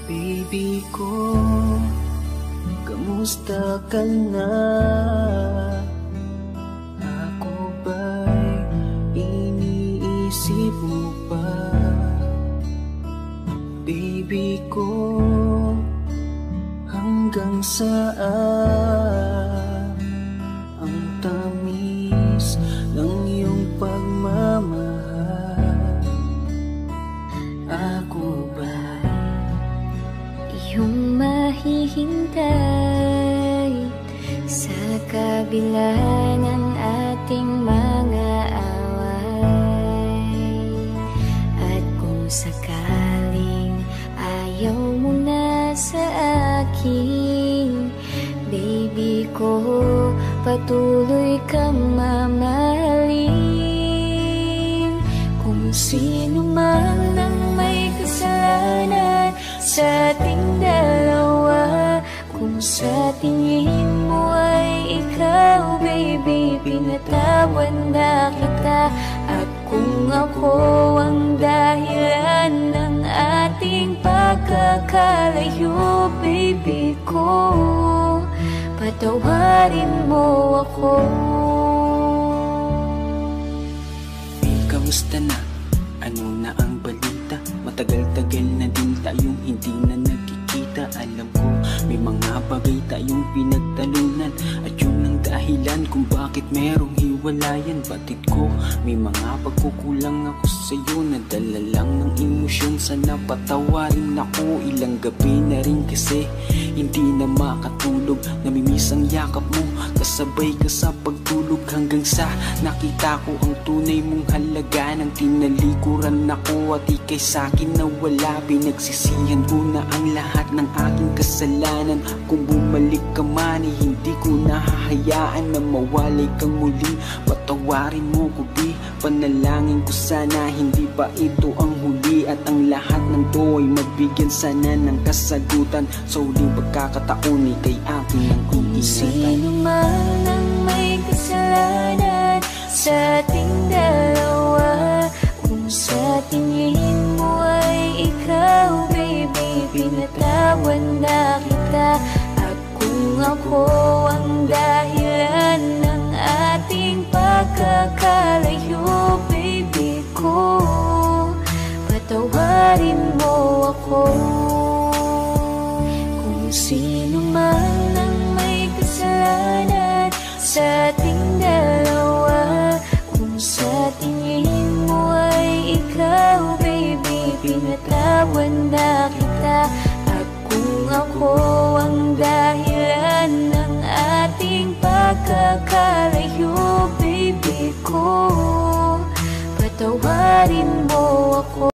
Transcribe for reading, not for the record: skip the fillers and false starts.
Baby ko, kamusta ka na? Ako ba'y iniisip mo pa? Baby ko, hanggang saan ang tamis ng iyong pagmamahal? Ako ba'y iyong mahihintay sa kabila ng ating mga away? At kung sakaling ayaw mo na sa akin, baby ko, patuloy kang mamahalin. Kung sino man ang may kasalanan sa ating dalawa, kung sa tingin mo ay ikaw, baby, pinatawad na kita. At kung ako ang dahilan ng ating pagkakalayo, baby ko, patawarin mo ako. Kamusta na? Ano na ang balita? Matagal-tagal na din tayong hindi na nagkikita. Alam ko may mga bagay tayong pinagtalunan, at yun ang dahilan kung bakit merong hiwalayan. Batid ko may mga pagkukulang ako sa'yo, nadala lang ng emosyon. Sana patawarin ako. Ilang gabi na rin kasi hindi na makatulog, namimiss ang yakap mo, kasabay ka sa pagtulog, hanggang sa nakita ko ang tunay mong halaga. Nang tinalikuran ako at ika'y sa'kin nawala, pinagsisihan ko na ang lahat ng aking kasalanan. Kung bumalik ka man, hindi ko nahahayaan na mawalay kang muli. Patawarin mo ko, di panalangin ko sana hindi pa ito ang huli, at ang lahat ng to ay mabigyan sana ng kasagutan. Sa huling pagkakataon ay kay akin ang iingatan. Sino man ang may kasalanan sa ating dalawa, kung sa tingin mo ay ikaw, baby, pinatawad na kita. At kung ako ang dahilan ng ating pagkakalayo, baby ko, patawarin mo ako. Kung sino man ang may kasalanan sa ating dalawa, kung sa tingin mo ay ikaw, baby, pinatawad na kita. At kung ako ang dahilan ng ating pagkakalayo, baby ko, patawarin mo ako.